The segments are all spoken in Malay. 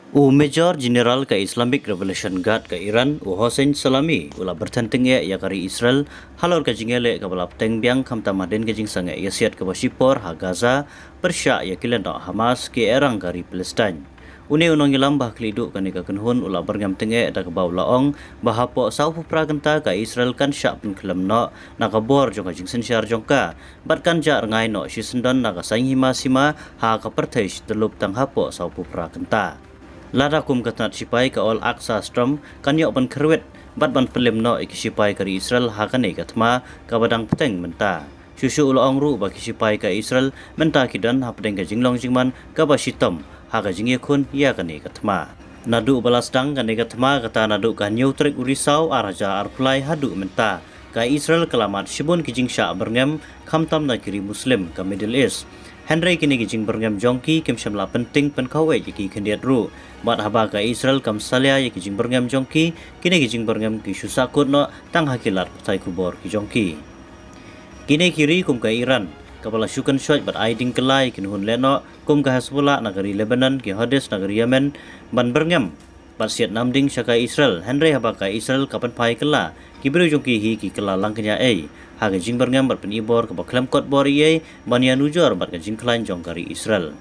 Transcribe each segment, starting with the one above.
Major General ke Islamic Revolution Guard ke Iran Hossein Salami ulah bertenteng ya kari Israel halor ke jingele ke balap teng biang kam tamadin ke jing sange ya siat ke basipor ha Gaza persya ya kilen dak Hamas ke erang kari Palestin. Unong ilam bah klidu kan ka kenhun ulah berngam tenge dak bau laong bahapo saupu pragenta ka Israel kan syak pun kelam no nakabor jong ka jing sensyar jongka bat kan ja ngai no si sendan naka saing hima sima ha ka perthai telup tang hapo saupu pragenta. Lada kum katnat sipai ka Al Aqsa Strom kan yok ban kerwet bat ban pelim no iki sipai kari Israel ha kan katma ka badang peteng menta susu ulo ongru ba ki sipai ka Israel menta kidan ha pedeng ka jinglong jingman ka ba sitom ha ka jing yakun ya kan katma nadu balas dang kan katma kata nadu ka new trek urisau araja arplai hadu menta ka Israel kelamat sibun ki jing sya berngem khamtam na kiri muslim ka Middle East Henry kini gijing berngam jongki kim syamla penting penkawai jiki kendiat ru mat haba ka Israel kam salia ya gijing berngam jongki kini gijing berngam ki susakut no tang hakilat patai kubor ki jongki kini kiri kum ka Iran kapala syukan syot bat aiding kelai kin hun leno kum ka Hezbollah negeri Lebanon ki Hades negeri Yemen ban berngam bat siat namding syaka Israel Henry haba ka Israel kapan pai kela kibru jongki hi ki kela langkanya haga jing berngam bat penibor ke baklam kot bori ye bania nujor bat jing klain jong kari Israel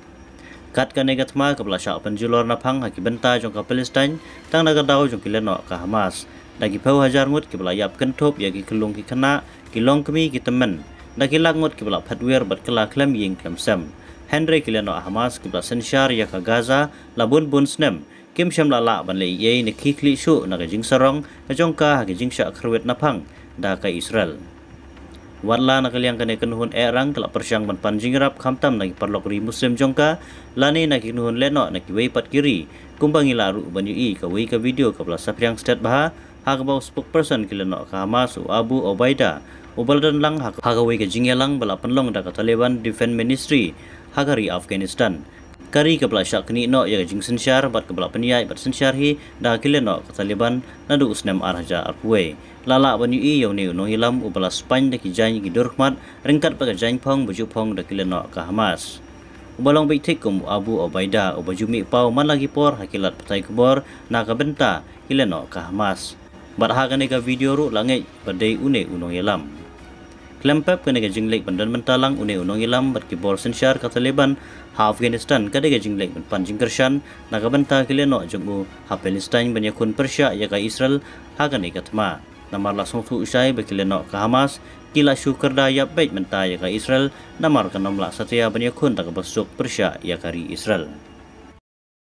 kat ka negatma ke belasya penjulor napang haki benta jong ka Palestin tang naga dau jong kileno ka Hamas dagi pau hajar ngut ke belayap kentop ya ki kelung ki kena ki long kemi ki temen dagi langut ke belap hadwer bat kela klam ying klam sem Henry kileno Hamas ke belasen syar ya ka Gaza labun bun snem kim syam lala ban le ye ne ki kli shu naga jing sarong ka jong ka haki jing sya kerwet napang da ka Israel Wadla nakaliang kane kenhun erang kelak persyang ban panjingrap khamtam nagi parlok ri muslim jongka lani nagi kenhun leno nagi wei pat kiri kumbangi laru banyu ka wei ka video ka belas sapriang stat baha hagbau spokesperson kileno ka Hamas Abu Obaida ubaldan lang haga wei ka jingelang bala penlong da ka Taliban Defense Ministry hagari Afghanistan kari ke belas syak kini no ya jing sensyar bat ke belas peniai bat sensyar hi da kileno ka Taliban nadu usnem arhaja arpuwe lala banyu yau ne no hilam ubalas pan da ki jany ki durkhmat ringkat pa jany phong buju phong da kileno ka Hamas ubalong baitik kum Abu Obaida ubajumi pau man lagi por hakilat patai kubor na ka benta kileno ka Hamas bat ha ka video ru langai badai une unong hilam Klempep kena ke jinglek bandan mentalang une unong ilam bat ki bor sensyar ka Taliban ha Afghanistan kada ke jinglek ban panjing kershan naga benta kileno jongu ha Palestine banyakun Persya ya ka Israel ha ka katma namar lasong tu usai bakileno ka Hamas kila syukur da ya bait menta ya ka Israel namar ka namla satya banyakun tak besuk Persya ya kari Israel